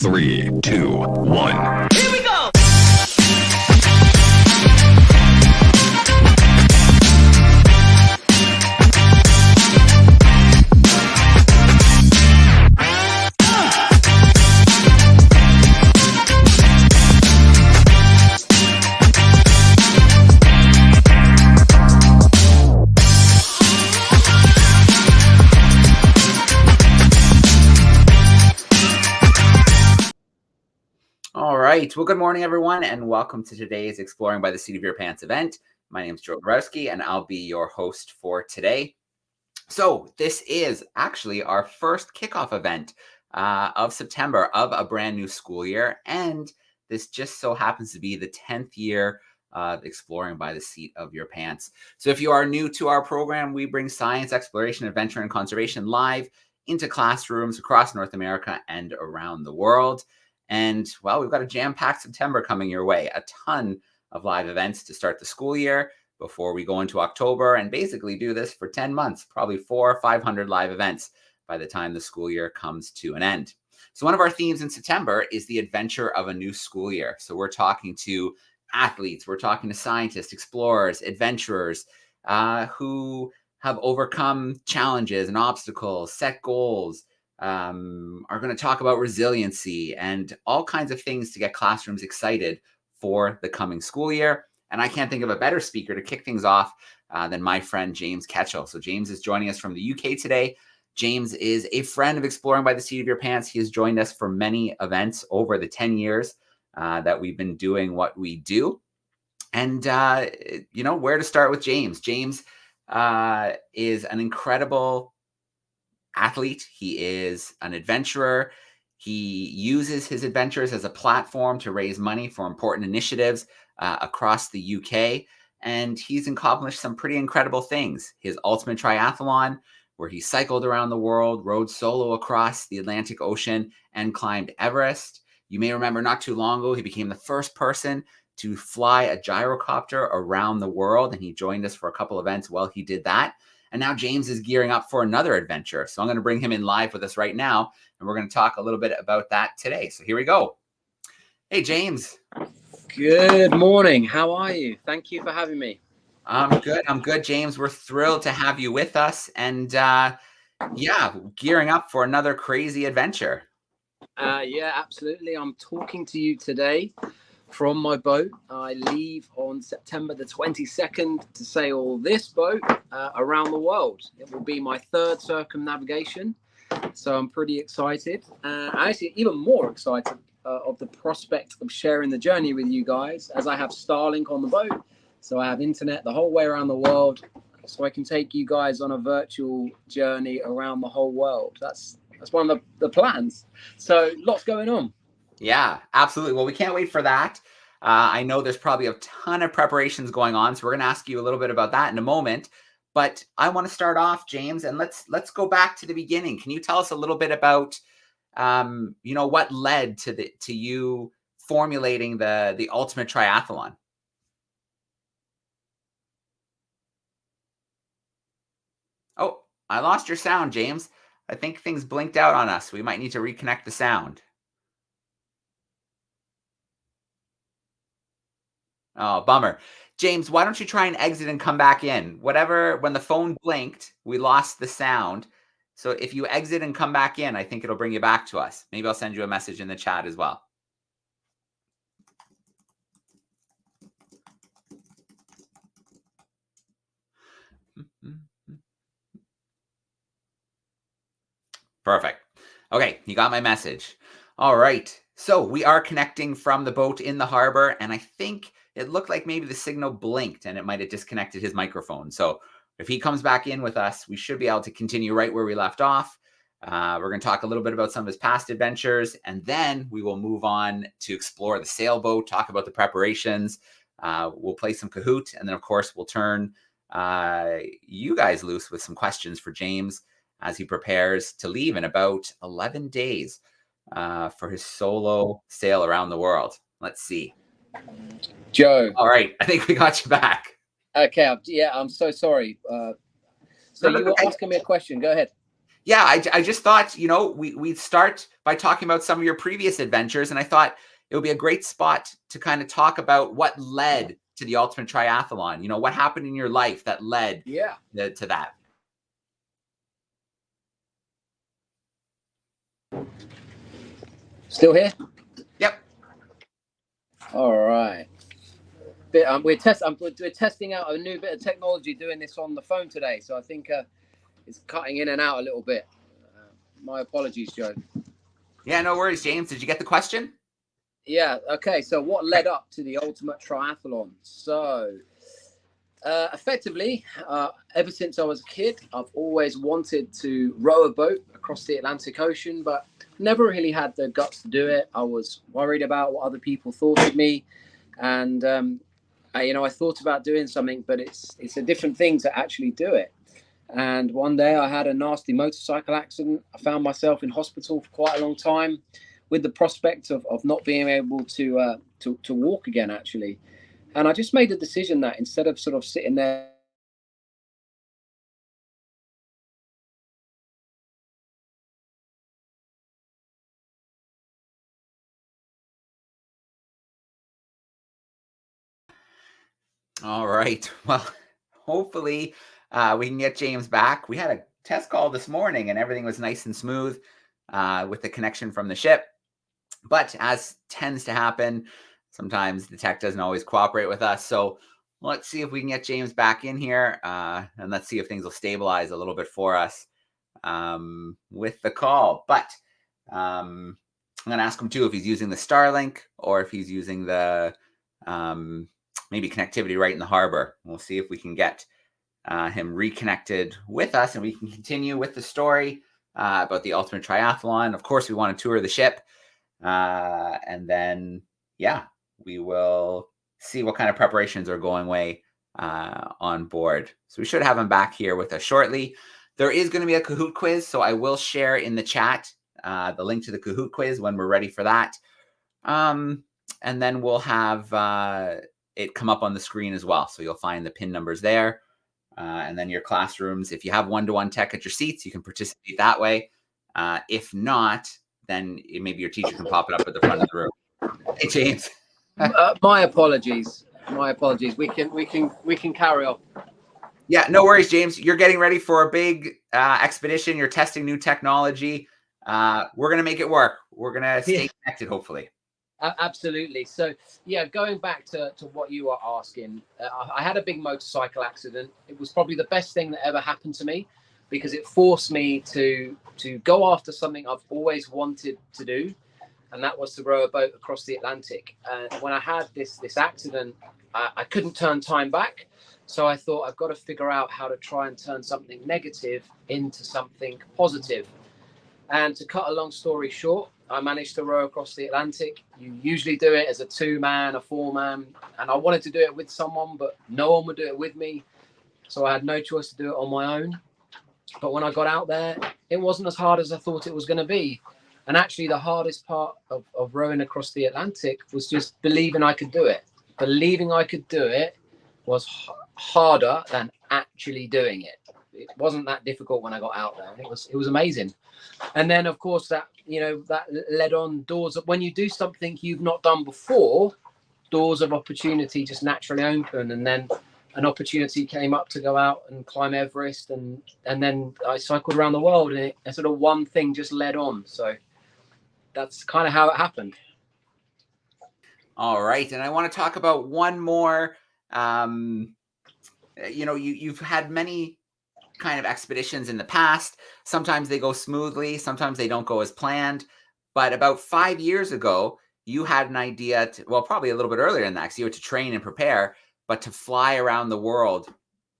3, 2, 1. Here we go! All right. Well, good morning, everyone, and welcome to today's Exploring by the Seat of Your Pants event. My name is Joe Growski, and I'll be your host for today. So this is actually our first kickoff event of September of a brand new school year, and this just so happens to be the 10th year of Exploring by the Seat of Your Pants. So if you are new to our program, we bring science, exploration, adventure, and conservation live into classrooms across North America and around the world. And, well, we've got a jam-packed September coming your way, a ton of live events to start the school year before we go into October and basically do this for 10 months, probably 400 or 500 live events by the time the school year comes to an end. So one of our themes in September is the adventure of a new school year. So we're talking to athletes, we're talking to scientists, explorers, adventurers who have overcome challenges and obstacles, set goals, are going to talk about resiliency and all kinds of things to get classrooms excited for the coming school year. And I can't think of a better speaker to kick things off than my friend James Ketchell. So James is joining us from the UK today. James is a friend of Exploring by the Seat of Your Pants. He has joined us for many events over the 10 years that we've been doing what we do. And, where to start with James? James is an incredible athlete. He is an adventurer. He uses his adventures as a platform to raise money for important initiatives across the UK. And he's accomplished some pretty incredible things. His ultimate triathlon, where he cycled around the world, rode solo across the Atlantic Ocean, and climbed Everest. You may remember not too long ago, he became the first person to fly a gyrocopter around the world. And he joined us for a couple events while he did that. And now James is gearing up for another adventure. So I'm going to bring him in live with us right now. And we're going to talk a little bit about that today. So here we go. Hey, James. Good morning. How are you? Thank you for having me. I'm good, James. We're thrilled to have you with us. And gearing up for another crazy adventure. Yeah, absolutely. I'm talking to you today from my boat. I leave on September the 22nd to sail this boat around the world. It will be my third circumnavigation, so I'm pretty excited. Actually, even more excited of the prospect of sharing the journey with you guys, as I have Starlink on the boat, so I have internet the whole way around the world, so I can take you guys on a virtual journey around the whole world. That's one of the plans. So lots going on. Yeah, absolutely. Well, we can't wait for that. I know there's probably a ton of preparations going on, so we're going to ask you a little bit about that in a moment. But I want to start off, James, and let's go back to the beginning. Can you tell us a little bit about, what led to you formulating the ultimate triathlon? Oh, I lost your sound, James. I think things blinked out on us. We might need to reconnect the sound. Oh, bummer. James, why don't you try and exit and come back in? When the phone blinked, we lost the sound. So if you exit and come back in, I think it'll bring you back to us. Maybe I'll send you a message in the chat as well. Perfect. Okay, you got my message. All right. So we are connecting from the boat in the harbor, and I think it looked like maybe the signal blinked and it might have disconnected his microphone. So if he comes back in with us, we should be able to continue right where we left off. We're going to talk a little bit about some of his past adventures, and then we will move on to explore the sailboat, talk about the preparations. We'll play some Kahoot, and then, of course, we'll turn you guys loose with some questions for James as he prepares to leave in about 11 days for his solo sail around the world. Let's see. Joe. All right. I think we got you back. Okay. I'm so sorry. So you were asking me a question. Go ahead. Yeah, I just thought, we'd start by talking about some of your previous adventures, and I thought it would be a great spot to kind of talk about what led to the ultimate triathlon. What happened in your life that led Yeah. to that. Still here? Yep. All right. We're testing out a new bit of technology doing this on the phone today, so I think it's cutting in and out a little bit. My apologies, Joe. Yeah, no worries, James. Did you get the question? Yeah. Okay. So what led up to the ultimate triathlon? So effectively, ever since I was a kid, I've always wanted to row a boat across the Atlantic Ocean, but never really had the guts to do it. I was worried about what other people thought of me, and I thought about doing something, but it's a different thing to actually do it. And one day I had a nasty motorcycle accident. I found myself in hospital for quite a long time, with the prospect of not being able to walk again, actually. And I just made the decision that instead of sort of sitting there All right. Well, hopefully we can get James back. We had a test call this morning and everything was nice and smooth with the connection from the ship. But as tends to happen, sometimes the tech doesn't always cooperate with us. So let's see if we can get James back in here and let's see if things will stabilize a little bit for us with the call. But I'm going to ask him too if he's using the Starlink or if he's using the maybe connectivity right in the harbor. We'll see if we can get him reconnected with us and we can continue with the story about the ultimate triathlon. Of course, we want to tour the ship. And then, yeah, we will see what kind of preparations are going away on board. So we should have him back here with us shortly. There is going to be a Kahoot quiz, so I will share in the chat the link to the Kahoot quiz when we're ready for that. And then we'll have it come up on the screen as well. So you'll find the pin numbers there. And then your classrooms, if you have one-to-one tech at your seats, you can participate that way. If not, then maybe your teacher can pop it up at the front of the room. Hey, James. my apologies. We can carry on. Yeah, no worries, James. You're getting ready for a big expedition. You're testing new technology. We're going to make it work. We're going to stay connected, hopefully. Absolutely. So, yeah, going back to what you were asking, I had a big motorcycle accident. It was probably the best thing that ever happened to me because it forced me to go after something I've always wanted to do, and that was to row a boat across the Atlantic. And when I had this accident, I couldn't turn time back. So I thought I've got to figure out how to try and turn something negative into something positive. And to cut a long story short, I managed to row across the Atlantic. You usually do it as a 2-man, a 4-man, and I wanted to do it with someone, but no one would do it with me. So I had no choice to do it on my own. But when I got out there, it wasn't as hard as I thought it was going to be. And actually, the hardest part of rowing across the Atlantic was just believing I could do it. Believing I could do it was harder than actually doing it. It wasn't that difficult when I got out there. And it was amazing. And then, of course, that led on doors. When you do something you've not done before, doors of opportunity just naturally open. And then an opportunity came up to go out and climb Everest. And then I cycled around the world and sort of one thing just led on. So that's kind of how it happened. All right. And I want to talk about one more. You've had many kind of expeditions in the past. Sometimes they go smoothly, sometimes they don't go as planned. But about 5 years ago, you had an idea probably a little bit earlier than that, because you had to train and prepare, but to fly around the world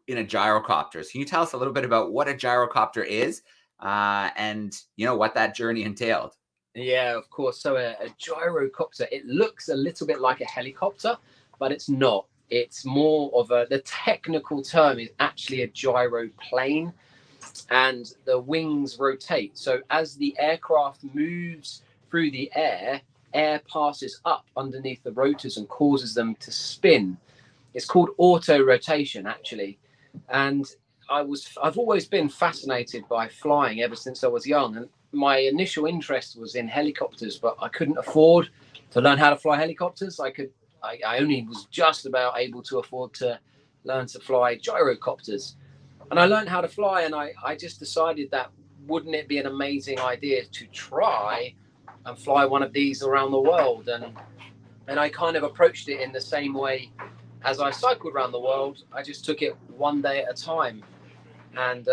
in a gyrocopter. So can you tell us a little bit about what a gyrocopter is and what that journey entailed? Yeah, of course. So a gyrocopter, it looks a little bit like a helicopter, but it's not. It's more of the technical term is actually a gyroplane, and the wings rotate. So as the aircraft moves through the air passes up underneath the rotors and causes them to spin. It's called auto rotation, actually. And I've always been fascinated by flying ever since I was young, and my initial interest was in helicopters, but I couldn't afford to learn how to fly helicopters. I only was just about able to afford to learn to fly gyrocopters, and I learned how to fly, and I just decided that wouldn't it be an amazing idea to try and fly one of these around the world, and I kind of approached it in the same way as I cycled around the world. I just took it one day at a time, and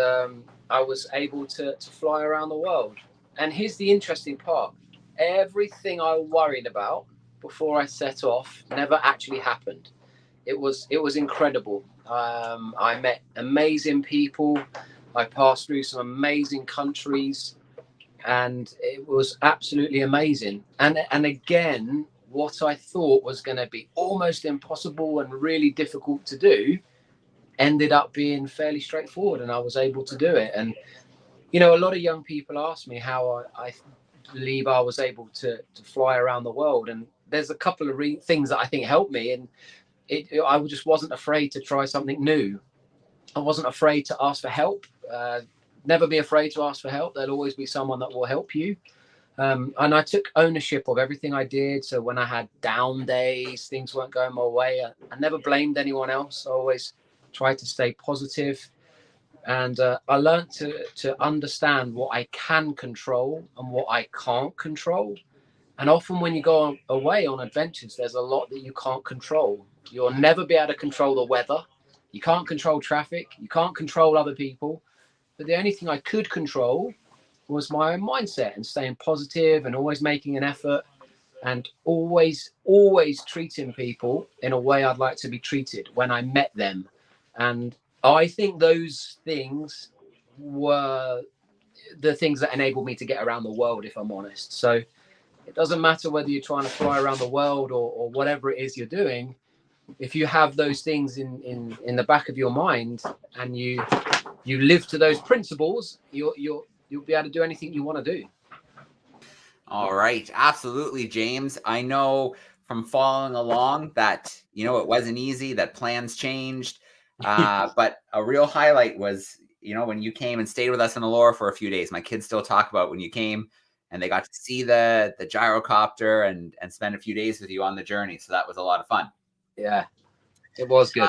I was able to fly around the world. And here's the interesting part: everything I worried about before I set off never actually happened. It was incredible. I met amazing people. I passed through some amazing countries, and it was absolutely amazing. And again, what I thought was going to be almost impossible and really difficult to do ended up being fairly straightforward, and I was able to do it. And a lot of young people ask me how I believe I was able to fly around the world, and there's a couple of things that I think helped me. And I just wasn't afraid to try something new. I wasn't afraid to ask for help. Never be afraid to ask for help. There'll always be someone that will help you. And I took ownership of everything I did. So when I had down days, things weren't going my way, I never blamed anyone else. I always tried to stay positive. And I learned to understand what I can control and what I can't control. And often when you go away on adventures, there's a lot that you can't control. You'll never be able to control the weather. You can't control traffic. You can't control other people. But the only thing I could control was my own mindset and staying positive and always making an effort and always treating people in a way I'd like to be treated when I met them. And I think those things were the things that enabled me to get around the world, if I'm honest. So it doesn't matter whether you're trying to fly around the world or whatever it is you're doing. If you have those things in the back of your mind and you live to those principles, you'll be able to do anything you want to do. All right. Absolutely, James. I know from following along that, it wasn't easy, that plans changed. But a real highlight was, when you came and stayed with us in Allure for a few days. My kids still talk about when you came and they got to see the gyrocopter and spend a few days with you on the journey. So that was a lot of fun. Yeah, it was good.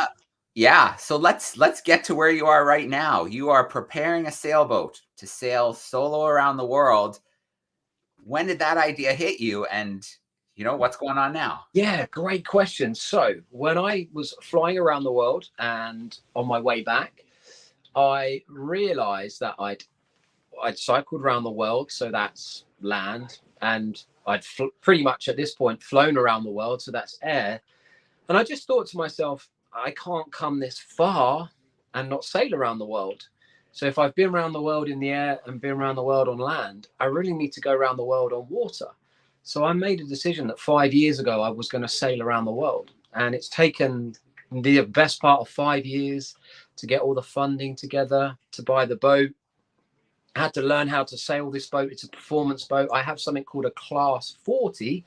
Yeah. So let's get to where you are right now. You are preparing a sailboat to sail solo around the world. When did that idea hit you? And what's going on now? Yeah, great question. So when I was flying around the world and on my way back, I realized that I'd cycled around the world. So that's land. And I'd pretty much at this point flown around the world. So that's air. And I just thought to myself, I can't come this far and not sail around the world. So if I've been around the world in the air and been around the world on land, I really need to go around the world on water. So I made a decision that 5 years ago, I was going to sail around the world. And it's taken the best part of 5 years to get all the funding together, to buy the boat. I had to learn how to sail this boat. It's a performance boat. I have something called a Class 40,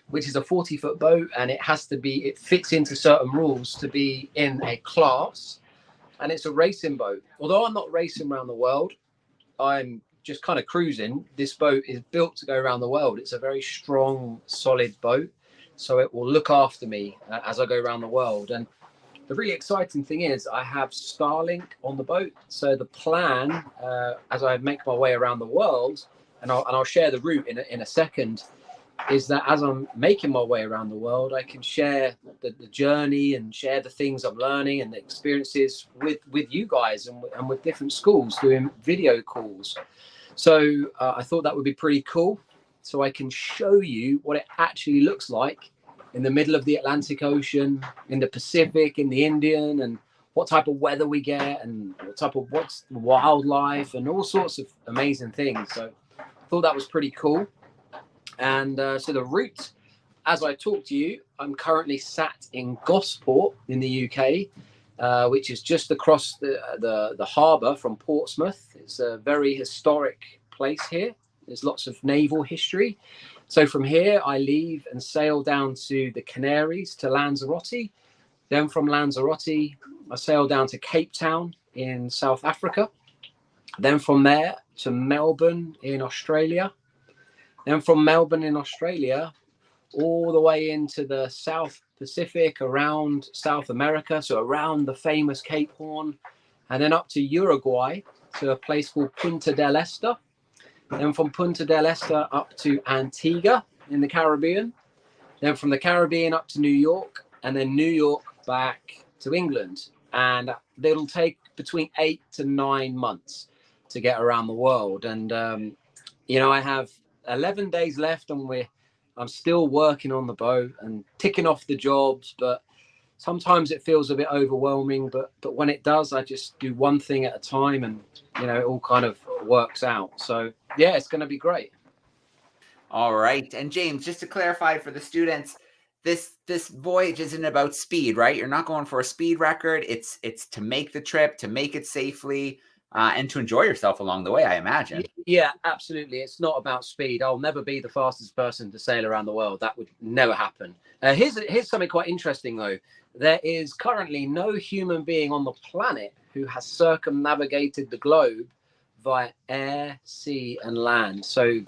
which is a 40-foot boat, and it fits into certain rules to be in a class, and it's a racing boat. Although I'm not racing around the world, I'm just kind of cruising. This boat is built to go around the world. It's a very strong, solid boat, so it will look after me as I go around the world. And the really exciting thing is I have Starlink on the boat. So the plan, as I make my way around the world, and I'll share the route in a second, is that as I'm making my way around the world, I can share the journey and share the things I'm learning and the experiences with you guys and with different schools doing video calls. So I thought that would be pretty cool. So I can show you what it actually looks like in the middle of the Atlantic Ocean, in the Pacific, in the Indian, and what type of weather we get and what's wildlife and all sorts of amazing things. So I thought that was pretty cool. And so the route, as I talk to you, I'm currently sat in Gosport in the UK, which is just across the harbour from Portsmouth. It's a very historic place here. There's lots of naval history. So from here, I leave and sail down to the Canaries, to Lanzarote. Then from Lanzarote, I sail down to Cape Town, in South Africa. Then from there to Melbourne in Australia. Then from Melbourne in Australia, all the way into the South Pacific, around South America, so around the famous Cape Horn, and then up to Uruguay to a place called Punta del Este. Then from Punta del Este up to Antigua in the Caribbean. Then from the Caribbean up to New York, and then New York back to England. And it'll take between 8 to 9 months to get around the world. And, I have 11 days left, and I'm still working on the boat and ticking off the jobs, but sometimes it feels a bit overwhelming, but when it does, I just do one thing at a time, and it all kind of works out. So yeah, it's going to be great. All right. And James, just to clarify for the students, this voyage isn't about speed, right? You're not going for a speed record. It's to make the trip, to make it safely, and to enjoy yourself along the way, I imagine. Yeah, absolutely. It's not about speed. I'll never be the fastest person to sail around the world. That would never happen. Here's something quite interesting, though. There is currently no human being on the planet who has circumnavigated the globe via air, sea, and land. So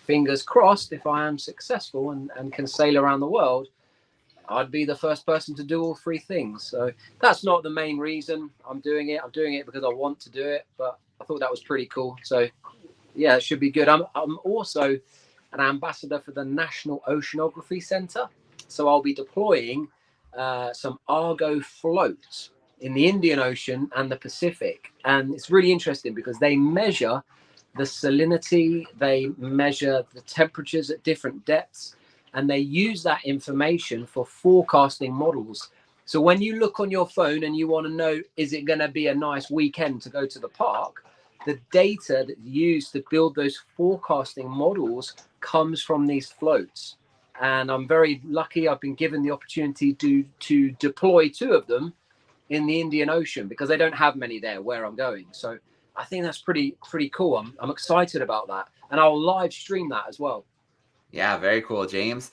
fingers crossed, if I am successful and can sail around the world, I'd be the first person to do all three things. So that's not the main reason I'm doing it. I'm doing it because I want to do it, but I thought that was pretty cool. So yeah, it should be good. I'm also an ambassador for the National Oceanography Centre. So I'll be deploying some Argo floats in the Indian Ocean and the Pacific. And it's really interesting because they measure the salinity, they measure the temperatures at different depths, and they use that information for forecasting models. So when you look on your phone and you want to know, is it going to be a nice weekend to go to the park? The data that's used to build those forecasting models comes from these floats. And I'm very lucky. I've been given the opportunity to deploy 2 of them in the Indian Ocean because they don't have many there where I'm going. So I think that's pretty cool. I'm excited about that. And I'll live stream that as well. Yeah, very cool, James.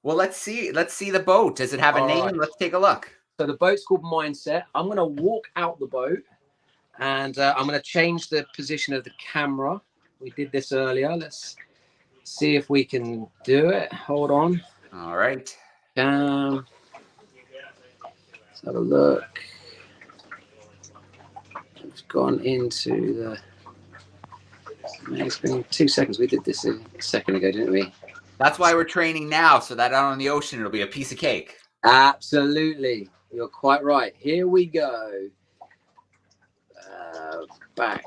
Well, let's see the boat. Does it have a name? Right. Let's take a look. So the boat's called Mindset. I'm going to walk out the boat, and I'm going to change the position of the camera. We did this earlier. Let's see if we can do it. Hold on. All right. Let's have a look. We've gone into the main screen. 2 seconds. We did this a second ago, didn't we? That's why we're training now, so that out on the ocean it'll be a piece of cake. Absolutely. You're quite right. Here we go. Back.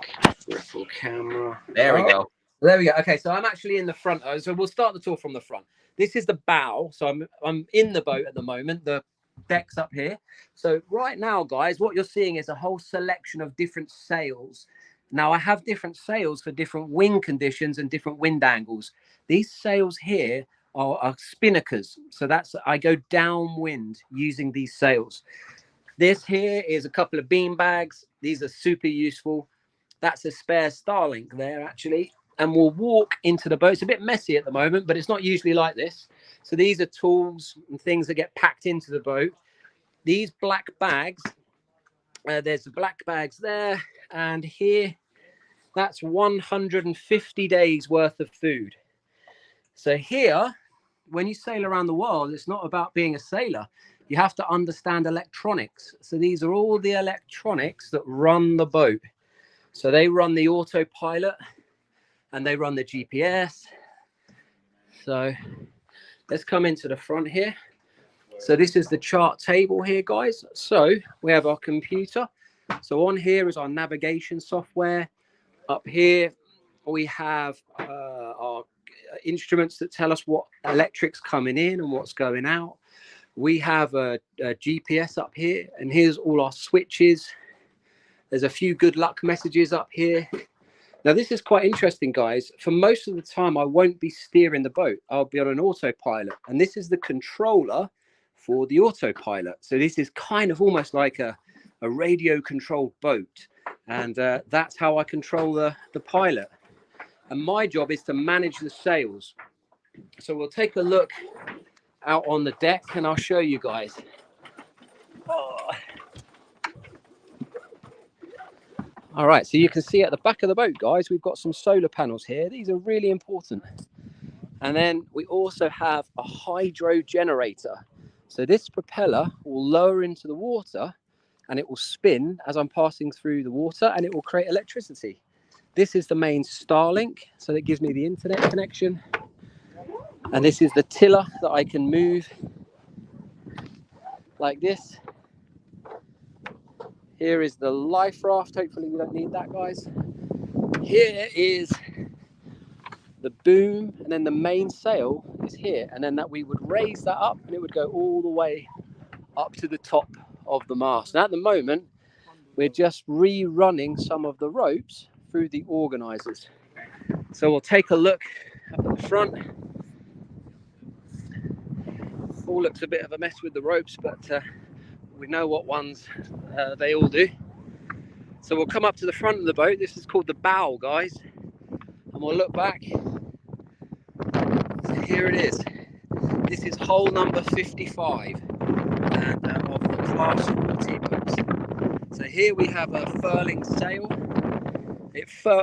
Ripple camera. There we go. There we go. Okay, so I'm actually in the front. So we'll start the tour from the front. This is the bow. So I'm in the boat at the moment. The deck's up here. So right now, guys, what you're seeing is a whole selection of different sails. Now, I have different sails for different wind conditions and different wind angles. These sails here are spinnakers. So I go downwind using these sails. This here is a couple of bean bags. These are super useful. That's a spare Starlink there, actually. And we'll walk into the boat. It's a bit messy at the moment, but it's not usually like this. So these are tools and things that get packed into the boat. These black bags, there's the black bags there. And here, that's 150 days worth of food. So here, when you sail around the world, it's not about being a sailor. You have to understand electronics. So these are all the electronics that run the boat. So they run the autopilot and they run the GPS. So let's come into the front here. So this is the chart table here, guys. So we have our computer. So on here is our navigation software. Up here, we have our instruments that tell us what electric's coming in and what's going out. We have a GPS up here, and here's all our switches. There's a few good luck messages up here. Now, this is quite interesting, guys. For most of the time, I won't be steering the boat. I'll be on an autopilot, and this is the controller for the autopilot. So this is kind of almost like a radio-controlled boat, and that's how I control the pilot. And my job is to manage the sails. So we'll take a look out on the deck, and I'll show you guys. Oh. All right, so you can see at the back of the boat, guys, we've got some solar panels here. These are really important. And then we also have a hydro generator. So this propeller will lower into the water and it will spin as I'm passing through the water and it will create electricity. This is the main Starlink, so that gives me the internet connection. And this is the tiller that I can move like this. Here is the life raft. Hopefully we don't need that, guys. Here is the boom, and then the main sail is here. And then that we would raise that up and it would go all the way up to the top of the mast. And at the moment, we're just rerunning some of the ropes through the organizers. So we'll take a look up at the front. All looks a bit of a mess with the ropes, but we know what ones they all do. So we'll come up to the front of the boat. This is called the bow, guys. And we'll look back. So here it is. This is hull number 55 and of the class 40 boats. So here we have a furling sail.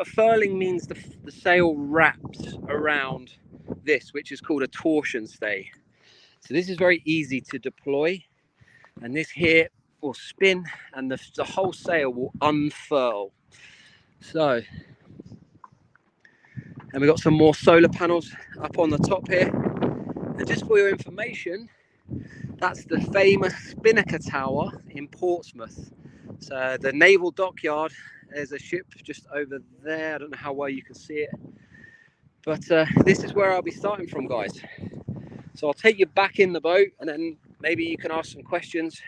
Furling means the sail wraps around this, which is called a torsion stay. So this is very easy to deploy. And this here will spin and the whole sail will unfurl. So, and we've got some more solar panels up on the top here. And just for your information, that's the famous Spinnaker Tower in Portsmouth. So the naval dockyard, there's a ship just over there. I don't know how well you can see it. But this is where I'll be starting from, guys. So I'll take you back in the boat and then maybe you can ask some questions.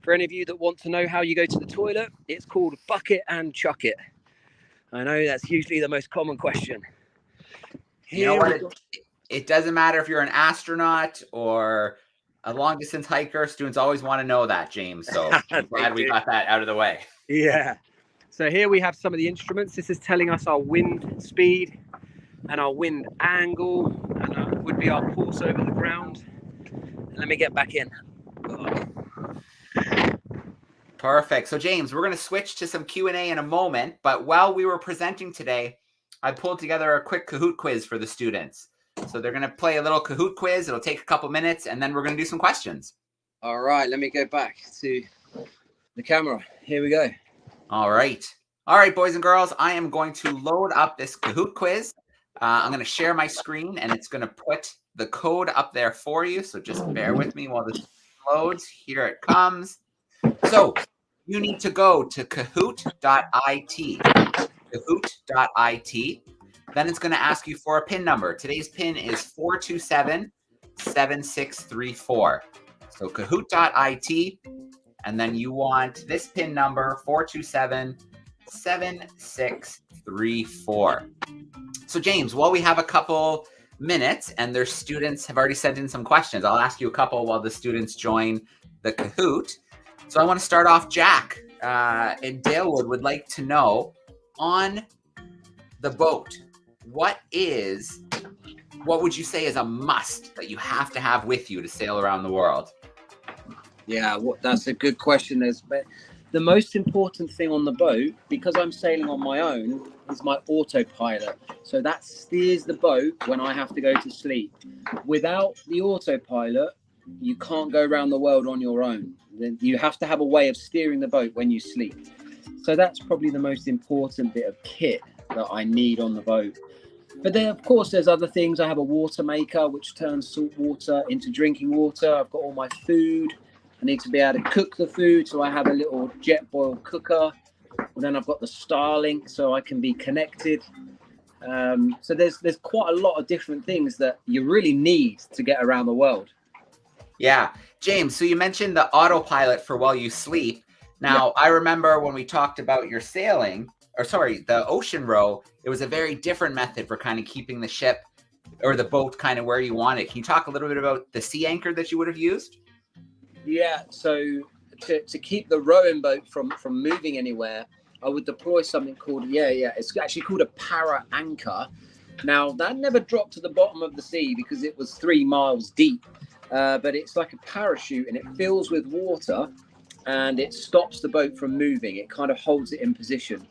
For any of you that want to know how you go to the toilet, it's called bucket and chuck it. I know that's usually the most common question. You know what? It doesn't matter if you're an astronaut or a long distance hiker. Students always want to know that, James. So I'm glad we got that out of the way. Yeah. So here we have some of the instruments. This is telling us our wind speed and our wind angle, and would be our course over the ground. Let me get back in. Perfect. So James, we're going to switch to some Q&A in a moment, but while we were presenting today, I pulled together a quick Kahoot quiz for the students. So they're going to play a little Kahoot quiz. It'll take a couple minutes and then we're going to do some questions. All right, let me go back to the camera. Here we go. All right. All right, boys and girls, I am going to load up this Kahoot quiz. I'm going to share my screen and it's going to put the code up there for you. So just bear with me while this loads. Here it comes. So you need to go to kahoot.it. Kahoot.it. Then it's going to ask you for a PIN number. Today's PIN is 427-7634. So kahoot.it. And then you want this PIN number, 427-7634. So James, while we have a couple minutes and their students have already sent in some questions, I'll ask you a couple while the students join the Kahoot. So I want to start off. Jack in Dalewood would like to know, on the boat, what would you say is a must that you have to have with you to sail around the world? Yeah, that's a good question. The most important thing on the boat, because I'm sailing on my own, is my autopilot. So that steers the boat when I have to go to sleep. Without the autopilot, you can't go around the world on your own. Then you have to have a way of steering the boat when you sleep. So that's probably the most important bit of kit that I need on the boat. But then, of course, there's other things. I have a water maker, which turns salt water into drinking water. I've got all my food. I need to be able to cook the food, so I have a little jet boil cooker. And then I've got the Starlink, so I can be connected. So there's quite a lot of different things that you really need to get around the world. Yeah. James, so you mentioned the autopilot for while you sleep. Now, I remember when we talked about your the ocean row, it was a very different method for kind of keeping the ship or the boat kind of where you want it. Can you talk a little bit about the sea anchor that you would have used? Yeah, so to keep the rowing boat from moving anywhere, I would deploy something called, it's actually called a para anchor. Now, that never dropped to the bottom of the sea because it was 3 miles deep, but it's like a parachute and it fills with water and it stops the boat from moving. It kind of holds it in position.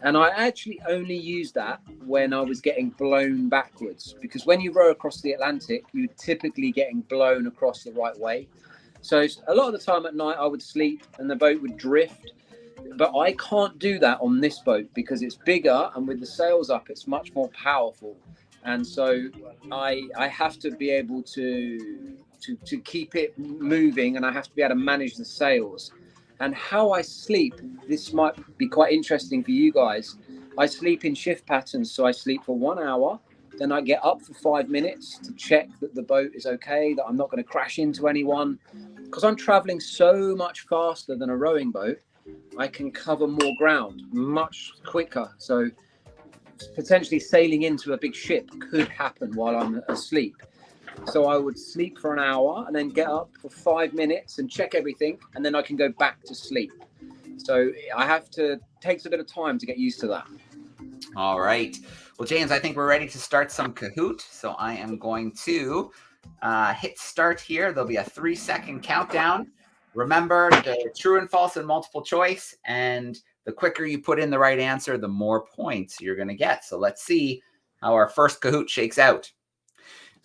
And I actually only used that when I was getting blown backwards, because when you row across the Atlantic, you're typically getting blown across the right way. So a lot of the time at night I would sleep and the boat would drift, but I can't do that on this boat because it's bigger, and with the sails up it's much more powerful. And so I have to be able to keep it moving, and I have to be able to manage the sails. And how I sleep, this might be quite interesting for you guys. I sleep in shift patterns. So I sleep for 1 hour, then I get up for 5 minutes to check that the boat is okay, that I'm not going to crash into anyone. Because I'm traveling so much faster than a rowing boat, I can cover more ground much quicker. So potentially sailing into a big ship could happen while I'm asleep. So I would sleep for an hour and then get up for 5 minutes and check everything, and then I can go back to sleep. So takes a bit of time to get used to that. All right. Well, James, I think we're ready to start some Kahoot. So I am going to hit start here. There'll be a 3-second countdown. Remember the true and false and multiple choice. And the quicker you put in the right answer, the more points you're going to get. So let's see how our first Kahoot shakes out.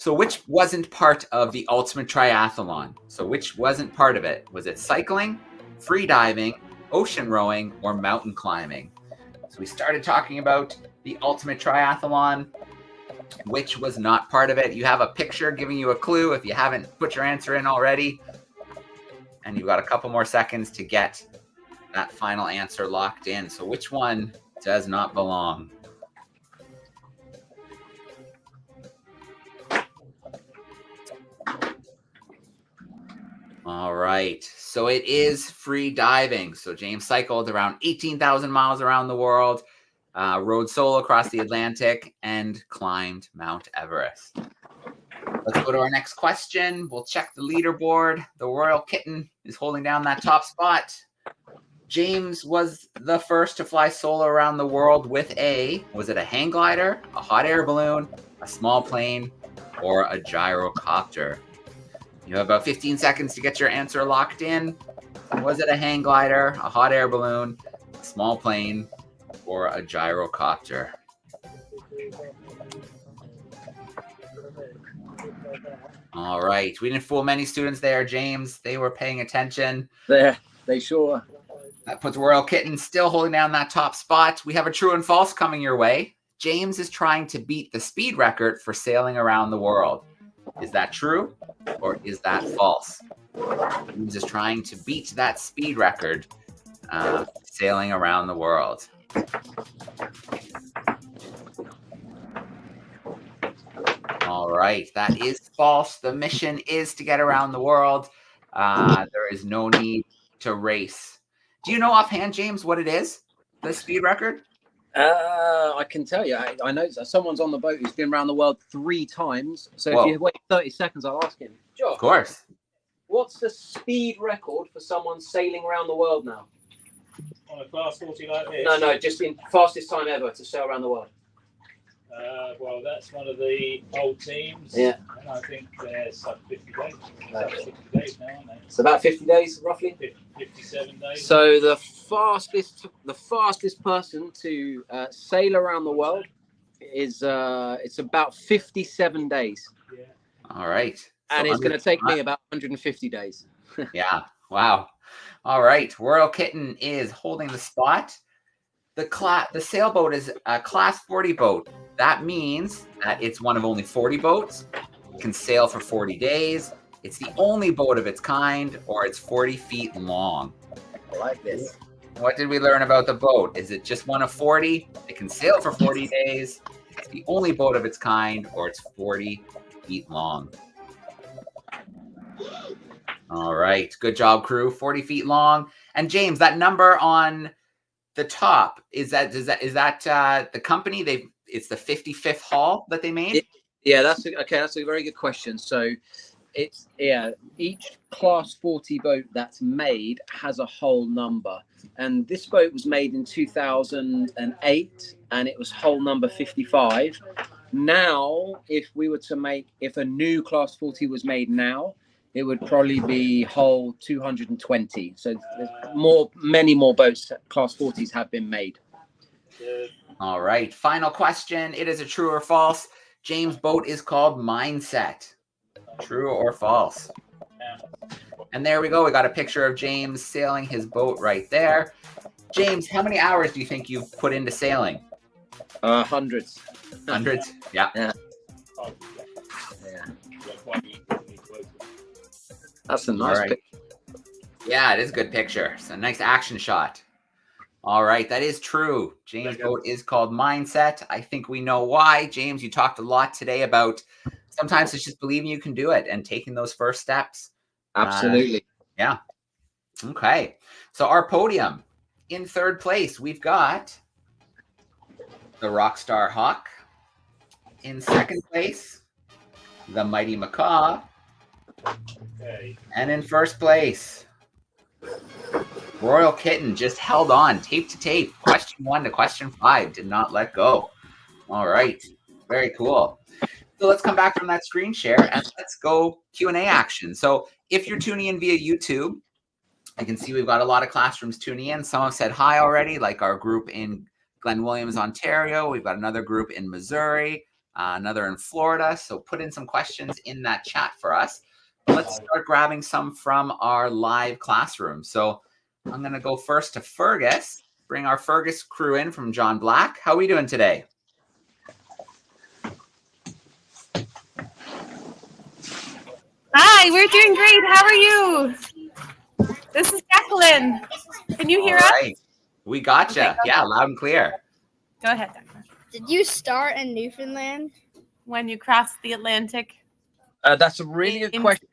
So which wasn't part of the ultimate triathlon? So which wasn't part of it? Was it cycling, free diving, ocean rowing, or mountain climbing? So we started talking about the ultimate triathlon, which was not part of it. You have a picture giving you a clue if you haven't put your answer in already. And you've got a couple more seconds to get that final answer locked in. So which one does not belong? All right. So it is free diving. So James cycled around 18,000 miles around the world, rode solo across the Atlantic, and climbed Mount Everest. Let's go to our next question. We'll check the leaderboard. The Royal Kitten is holding down that top spot. James was the first to fly solo around the world with was it a hang glider, a hot air balloon, a small plane, or a gyrocopter? You have about 15 seconds to get your answer locked in. Was it a hang glider, a hot air balloon, a small plane, or a gyrocopter? All right. We didn't fool many students there, James. They were paying attention. They sure. That puts Royal Kitten still holding down that top spot. We have a true and false coming your way. James is trying to beat the speed record for sailing around the world. Is that true or is that false? James is trying to beat that speed record sailing around the world. All right, that is false. The mission is to get around the world. There is no need to race. Do you know offhand, James, what it is? The speed record? I can tell you. I know someone's on the boat who's been around the world 3 times. So Whoa. If you wait 30 seconds, I'll ask him. Sure. Of course. What's the speed record for someone sailing around the world now? On a class 40 like this? No, just in fastest time ever to sail around the world. Well, that's one of the old teams. Yeah. And I think they're sub 50 days. Sub 60 days now, aren't they? It's about 50 days, roughly. 57 days. So the fastest person to sail around the world is it's about 57 days. Yeah. All right. And So it's going to take me about 150 days. Yeah. Wow. All right. Royal Kitten is holding the spot. The sailboat is a class 40 boat. That means that it's one of only 40 boats. It can sail for 40 days. It's the only boat of its kind, or it's 40 feet long. I like this. What did we learn about the boat? Is it just one of 40? It can sail for 40 days. It's the only boat of its kind, or it's 40 feet long. All right. Good job, crew. 40 feet long. And James, that number on the top, is that the company? It's the 55th hull that they made? Yeah, that's a very good question. So each class 40 boat that's made has a hull number. And this boat was made in 2008 and it was hull number 55. Now, if a new class 40 was made now, it would probably be hull 220. So many more boats, class 40s, have been made. All right. Final question. It is a true or false. James' boat is called Mindset. True or false? And there we go. We got a picture of James sailing his boat right there. James, how many hours do you think you've put into sailing? Hundreds. Hundreds? Yeah. Yeah. That's a nice picture. Yeah, it is a good picture. It's a nice action shot. All right, that is true. James' boat is called Mindset. I think we know why. James, you talked a lot today about sometimes it's just believing you can do it and taking those first steps. Absolutely. Yeah. Okay. So our podium, in third place, we've got the Rockstar Hawk. In second place, the Mighty Macaw. And in first place, Royal Kitten just held on, tape to tape. Question 1 to question 5, did not let go. All right, very cool. So let's come back from that screen share and let's go Q&A action. So if you're tuning in via YouTube, I can see we've got a lot of classrooms tuning in. Some have said hi already, like our group in Glen Williams, Ontario. We've got another group in Missouri, another in Florida. So put in some questions in that chat for us. But let's start grabbing some from our live classroom. So I'm going to go first to Fergus, bring our Fergus crew in from John Black. How are we doing today? Hi, we're doing great. How are you? This is Jacqueline. Can you hear us? We gotcha. Okay, yeah, loud and clear. Go ahead, Jacqueline. Did you start in Newfoundland? When you crossed the Atlantic? That's a really good question.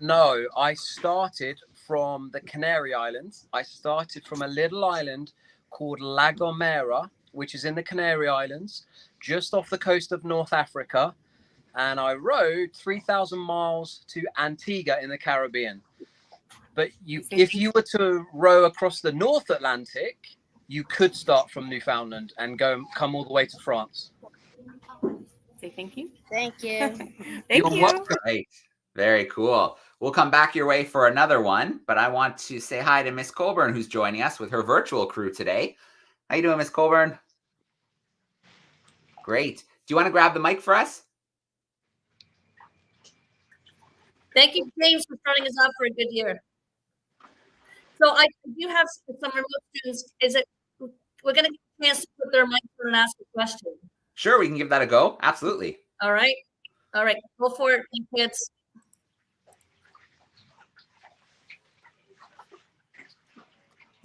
No, I started from the Canary Islands. I started from a little island called La Gomera, which is in the Canary Islands, just off the coast of North Africa. And I rowed 3,000 miles to Antigua in the Caribbean. But if you were to row across the North Atlantic, you could start from Newfoundland and come all the way to France. Say thank you. Thank you. Thank you. Right. Very cool. We'll come back your way for another one, but I want to say hi to Miss Colburn, who's joining us with her virtual crew today. How you doing, Miss Colburn? Great. Do you want to grab the mic for us? Thank you, James, for starting us off for a good year. So I do have some remote students. We're going to get a chance to put their mic on and ask a question. Sure, we can give that a go. Absolutely. All right. All right. Go for it, kids.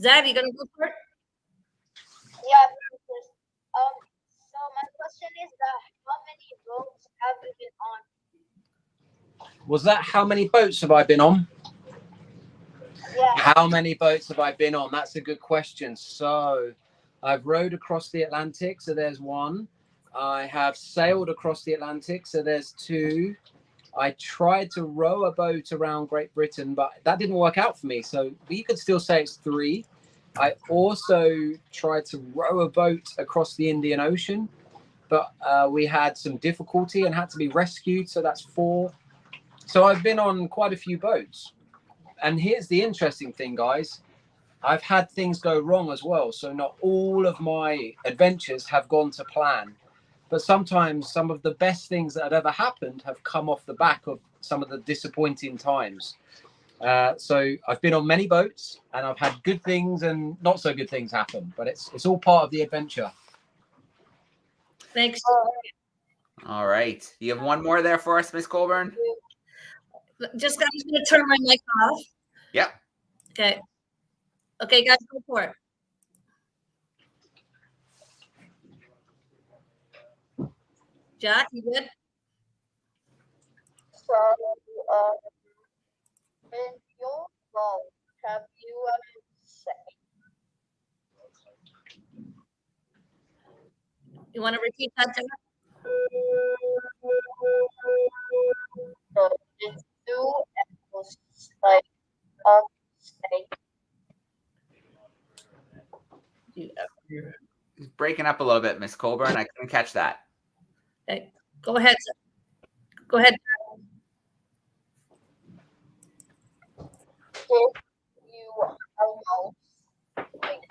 Zav, you going to go for it? Yeah. So my question is that how many boats have you been on? Was that how many boats have I been on? Yeah. How many boats have I been on? That's a good question. So I've rowed across the Atlantic, so there's one. I have sailed across the Atlantic, so there's two. I tried to row a boat around Great Britain, but that didn't work out for me. So you could still say it's three. I also tried to row a boat across the Indian Ocean, but we had some difficulty and had to be rescued. So that's four. So I've been on quite a few boats. And here's the interesting thing, guys. I've had things go wrong as well. So not all of my adventures have gone to plan. But sometimes some of the best things that have ever happened have come off the back of some of the disappointing times. So I've been on many boats and I've had good things and not so good things happen. But it's all part of the adventure. Thanks. All right. You have one more there for us, Miss Colburn? I'm just going to turn my mic off. Yep. Okay. Okay, guys, go for it. Jack, you good? So, in your boat, have you ever sailed? You want to repeat that, Jack? So, did you ever like stay? It's breaking up a little bit, Miss Colburn. I couldn't catch that. Okay. Go ahead. Go ahead. Did you almost wait?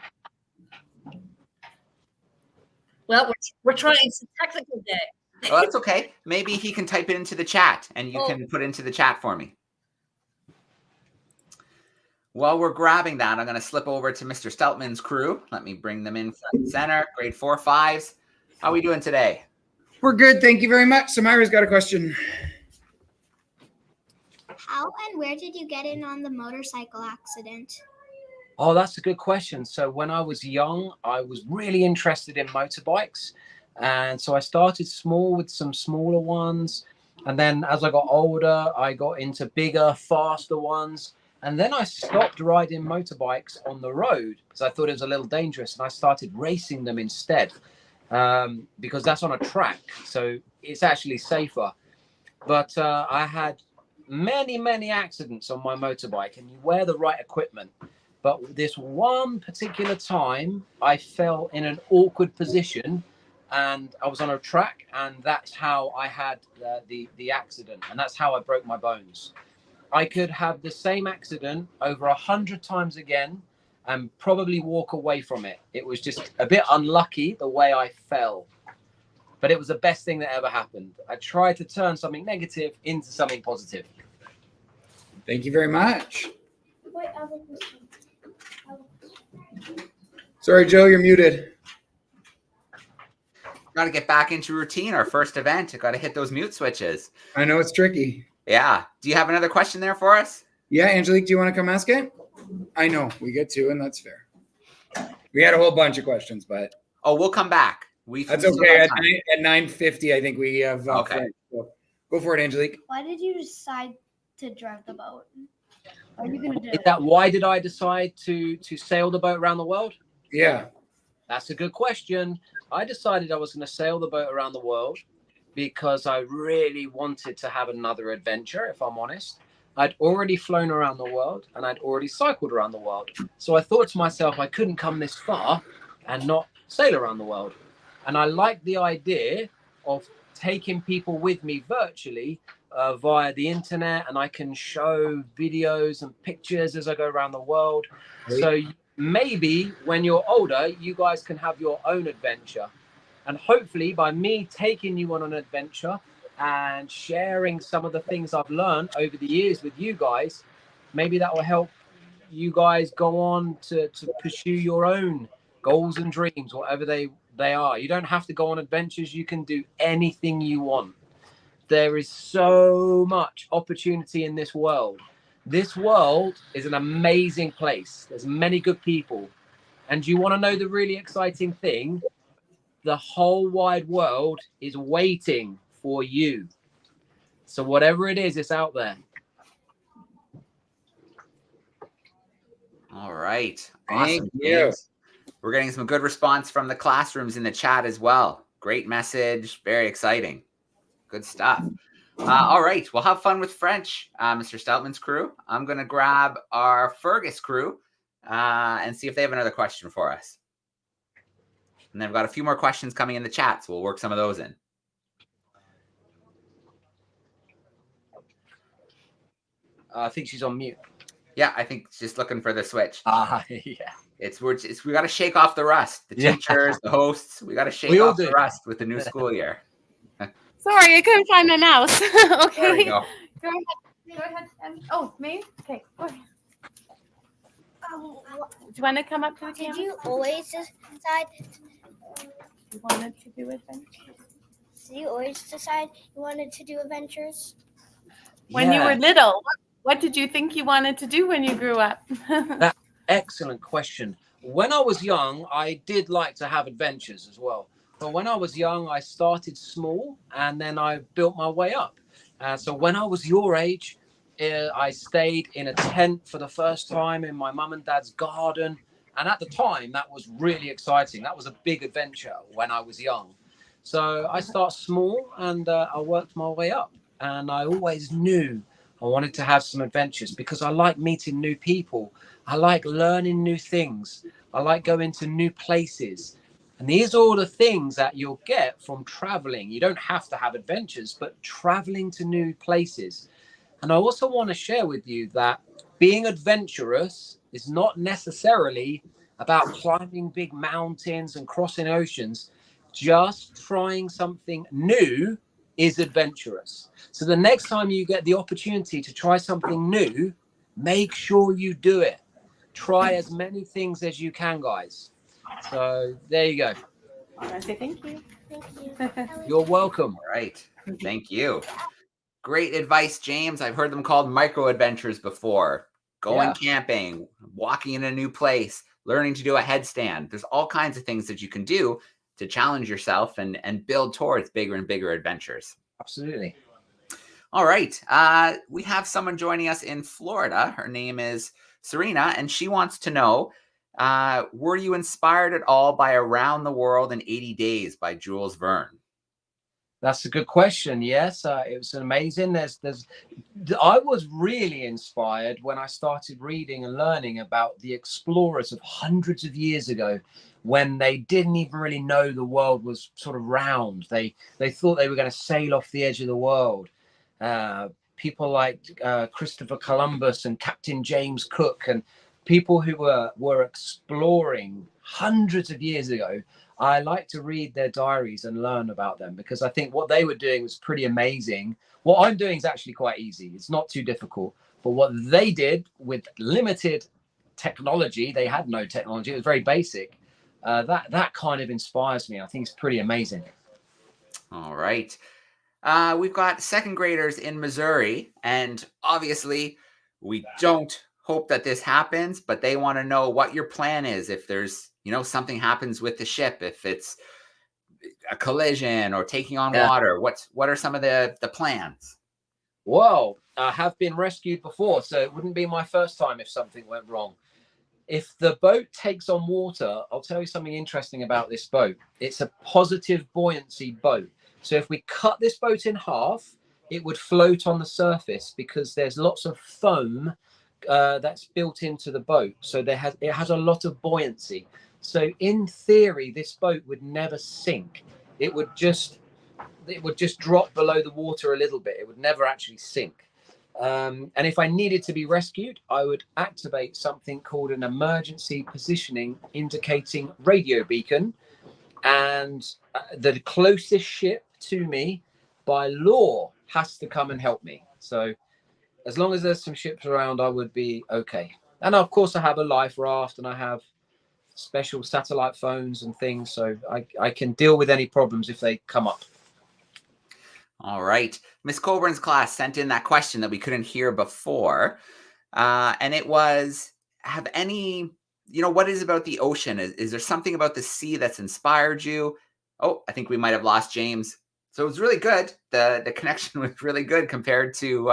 Well, we're trying some technical day. Well, that's okay. Maybe he can type it into the chat and you Oh. can put it into the chat for me. While we're grabbing that, I'm going to slip over to Mr. Steltman's crew. Let me bring them in front and center. Grade 4, 5s. How are we doing today? We're good. Thank you very much. Samira's got a question. How and where did you get in on the motorcycle accident? Oh, that's a good question. So when I was young, I was really interested in motorbikes. And so I started small with some smaller ones. And then as I got older, I got into bigger, faster ones. And then I stopped riding motorbikes on the road because I thought it was a little dangerous. And I started racing them instead because that's on a track. So it's actually safer. But I had many accidents on my motorbike, and you wear the right equipment. But this one particular time, I fell in an awkward position, and I was on a track, and that's how I had the accident, and that's how I broke my bones. I could have the same accident over 100 times again and probably walk away from it. It was just a bit unlucky the way I fell, but it was the best thing that ever happened. I tried to turn something negative into something positive. Thank you very much. Sorry, Joe, you're muted. Got to get back into routine. Our first event. Got to hit those mute switches. I know it's tricky. Yeah. Do you have another question there for us? Yeah, Angelique, do you want to come ask it? I know we get two, and that's fair. We had a whole bunch of questions, but we'll come back. That's okay. At 9:50, I think we have. Okay. So go for it, Angelique. Why did you decide to drive the boat? Are you gonna do Is that why did I decide to sail the boat around the world? Yeah. That's a good question. I decided I was going to sail the boat around the world because I really wanted to have another adventure, if I'm honest. I'd already flown around the world and I'd already cycled around the world. So I thought to myself, I couldn't come this far and not sail around the world. And I liked the idea of taking people with me virtually via the internet, and I can show videos and pictures as I go around the world. Great. So maybe when you're older, you guys can have your own adventure. And hopefully by me taking you on an adventure and sharing some of the things I've learned over the years with you guys, maybe that will help you guys go on to pursue your own goals and dreams, whatever they are. You don't have to go on adventures. You can do anything you want. There is so much opportunity in this world. This world is an amazing place. There's many good people. And you want to know the really exciting thing? The whole wide world is waiting for you. So whatever it is, it's out there. All right. Thank Awesome. you. James. We're getting some good response from the classrooms in the chat as well. Great message. Very exciting. Good stuff. All right. We'll have fun with French, Mr. Steltman's crew. I'm going to grab our Fergus crew and see if they have another question for us. And then I've got a few more questions coming in the chat, so we'll work some of those in. I think she's on mute. Yeah, I think just looking for the switch. Yeah. We got to shake off the rust. The teachers, the hosts, we got to shake off the rust with the new school year. Sorry, I couldn't find my mouse. Okay. There we go. Go ahead. Oh, me? Okay, go ahead. Do you want to come up to the camera? Did you always decide? You wanted to do adventures? Did you always decide you wanted to do adventures? When you were little, what did you think you wanted to do when you grew up? Excellent question. When I was young, I did like to have adventures as well. But when I was young, I started small and then I built my way up. So when I was your age, I stayed in a tent for the first time in my mum and dad's garden. And at the time, that was really exciting. That was a big adventure when I was young. So I started small and I worked my way up. And I always knew I wanted to have some adventures because I like meeting new people. I like learning new things. I like going to new places. And these are all the things that you'll get from traveling. You don't have to have adventures, but traveling to new places. And I also want to share with you that being adventurous is not necessarily about climbing big mountains and crossing oceans. just trying something new is adventurous. So the next time you get the opportunity to try something new, make sure you do it. Try as many things as you can, guys. So there you go. I want to say thank you. Thank you. You're welcome. All right. Thank you. Great advice, James. I've heard them called micro adventures before. Going camping, walking in a new place, learning to do a headstand. There's all kinds of things that you can do to challenge yourself and build towards bigger and bigger adventures. Absolutely. All right. We have someone joining us in Florida. Her name is Serena, and she wants to know, were you inspired at all by Around the World in 80 Days by Jules Verne? That's a good question. Yes, it was amazing. I was really inspired when I started reading and learning about the explorers of hundreds of years ago, when they didn't even really know the world was sort of round. They thought they were going to sail off the edge of the world. People like Christopher Columbus and Captain James Cook, and people who were exploring hundreds of years ago. I like to read their diaries and learn about them, because I think what they were doing was pretty amazing. What I'm doing is actually quite easy. It's not too difficult. But what they did with limited technology, they had no technology. It was very basic. That kind of inspires me. I think it's pretty amazing. All right. We've got second graders in Missouri, and obviously we don't hope that this happens, but they want to know what your plan is if there's, something happens with the ship, if it's a collision or taking on water. What are some of the plans? Well, I have been rescued before, so it wouldn't be my first time if something went wrong. If the boat takes on water, I'll tell you something interesting about this boat. It's a positive buoyancy boat. So if we cut this boat in half, it would float on the surface, because there's lots of foam that's built into the boat. So it has a lot of buoyancy. So in theory, this boat would never sink. It would just drop below the water a little bit. It would never actually sink. And if I needed to be rescued, I would activate something called an emergency positioning indicating radio beacon. And the closest ship to me by law has to come and help me. So as long as there's some ships around, I would be okay. And of course I have a life raft, and I have special satellite phones and things, so I can deal with any problems if they come up. All right. Miss Colburn's class sent in that question that we couldn't hear before. And it was, what is about the ocean? Is there something about the sea that's inspired you? Oh, I think we might have lost James. So it was really good. The connection was really good compared to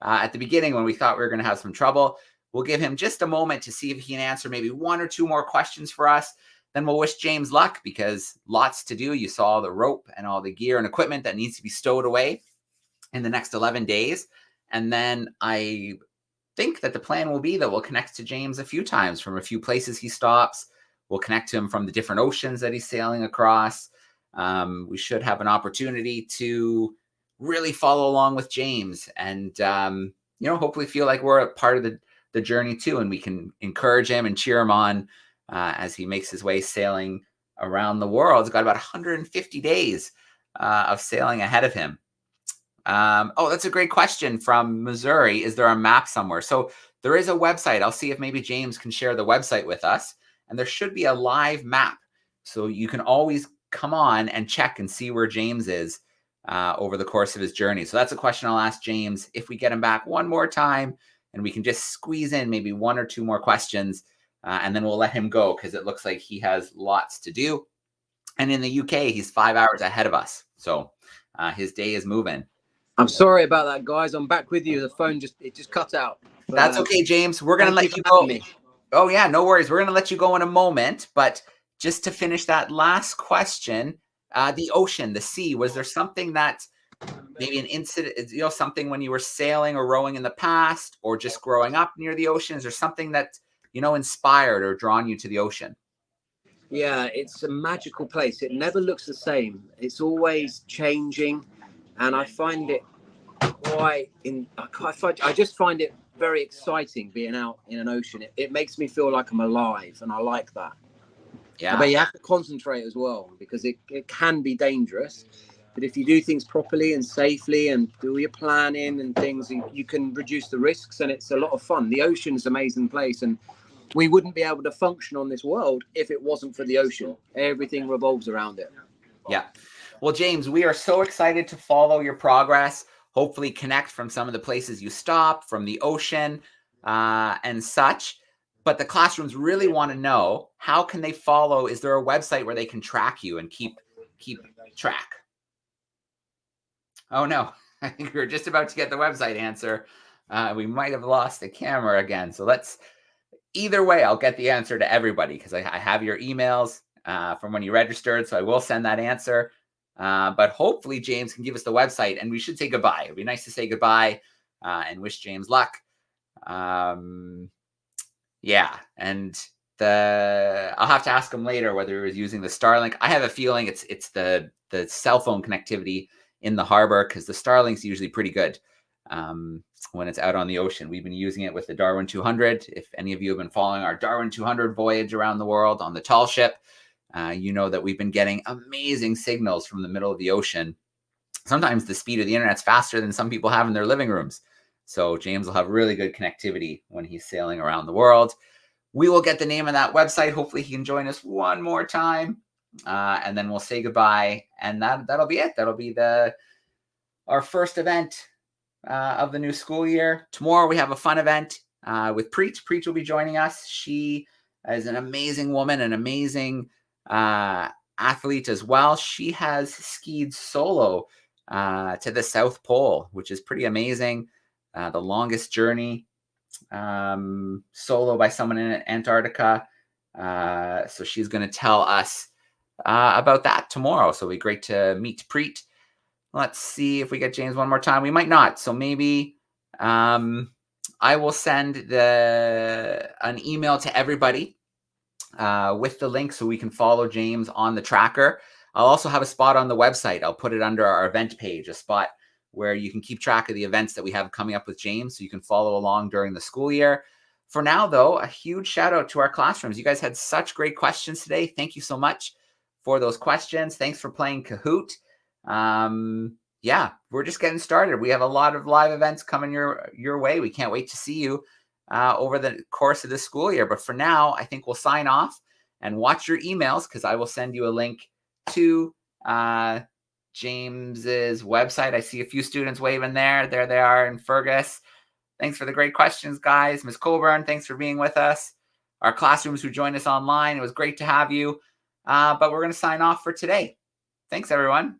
at the beginning when we thought we were going to have some trouble. We'll give him just a moment to see if he can answer maybe one or two more questions for us. Then we'll wish James luck, because lots to do. You saw the rope and all the gear and equipment that needs to be stowed away in the next 11 days. And then I think that the plan will be that we'll connect to James a few times from a few places he stops. We'll connect to him from the different oceans that he's sailing across. We should have an opportunity to really follow along with James and, hopefully feel like we're a part of the journey too, and we can encourage him and cheer him on as he makes his way sailing around the world. He's got about 150 days of sailing ahead of him. That's a great question from Missouri. Is there a map somewhere? So there is a website. I'll see if maybe James can share the website with us, and there should be a live map. So you can always come on and check and see where James is over the course of his journey. So that's a question I'll ask James if we get him back one more time, and we can just squeeze in maybe one or two more questions, and then we'll let him go, because it looks like he has lots to do. And in the UK, he's 5 hours ahead of us. So his day is moving. I'm sorry about that, guys. I'm back with you. The phone just cut out. But, that's okay, James. We're going to let you go. Oh, yeah, no worries. We're going to let you go in a moment. But just to finish that last question, the ocean, the sea, was there something that maybe an incident, something when you were sailing or rowing in the past, or just growing up near the ocean? Is there something that, inspired or drawn you to the ocean? Yeah, it's a magical place. It never looks the same. It's always changing. And I find it I just find it very exciting being out in an ocean. It makes me feel like I'm alive, and I like that. Yeah. But you have to concentrate as well, because it can be dangerous. But if you do things properly and safely and do your planning and things, you can reduce the risks, and it's a lot of fun. The ocean's an amazing place, and we wouldn't be able to function on this world if it wasn't for the ocean. Everything revolves around it. Yeah. Well, James, we are so excited to follow your progress, hopefully connect from some of the places you stop, from the ocean and such. But the classrooms really want to know, how can they follow? Is there a website where they can track you and keep track? Oh, no. I think we were just about to get the website answer. We might have lost the camera again. So either way, I'll get the answer to everybody, because I have your emails from when you registered. So I will send that answer. But hopefully James can give us the website, and we should say goodbye. It'd be nice to say goodbye and wish James luck. Yeah. And I'll have to ask him later whether he was using the Starlink. I have a feeling it's the cell phone connectivity in the harbor, because the Starlink's usually pretty good when it's out on the ocean. We've been using it with the Darwin 200. If any of you have been following our Darwin 200 voyage around the world on the tall ship, you know that we've been getting amazing signals from the middle of the ocean. Sometimes the speed of the internet's faster than some people have in their living rooms. So James will have really good connectivity when he's sailing around the world. We will get the name of that website. Hopefully he can join us one more time. And then we'll say goodbye. And that'll be it. That'll be our first event of the new school year. Tomorrow we have a fun event with Preet. Preet will be joining us. She is an amazing woman, an amazing athlete as well. She has skied solo to the South Pole, which is pretty amazing. The longest journey solo by someone in Antarctica. So she's going to tell us about that tomorrow. So it'll be great to meet Preet. Let's see if we get James one more time. We might not. So maybe I will send an email to everybody with the link so we can follow James on the tracker. I'll also have a spot on the website. I'll put it under our event page, a spot where you can keep track of the events that we have coming up with James, so you can follow along during the school year. For now, though, a huge shout out to our classrooms. You guys had such great questions today. Thank you so much for those questions. Thanks for playing Kahoot. Yeah, we're just getting started. We have a lot of live events coming your way. We can't wait to see you over the course of the school year. But for now, I think we'll sign off and watch your emails, because I will send you a link to James's website. I see a few students waving there. There they are in Fergus. Thanks for the great questions, guys. Ms. Colburn, thanks for being with us. Our classrooms who joined us online, it was great to have you. But we're going to sign off for today. Thanks, everyone.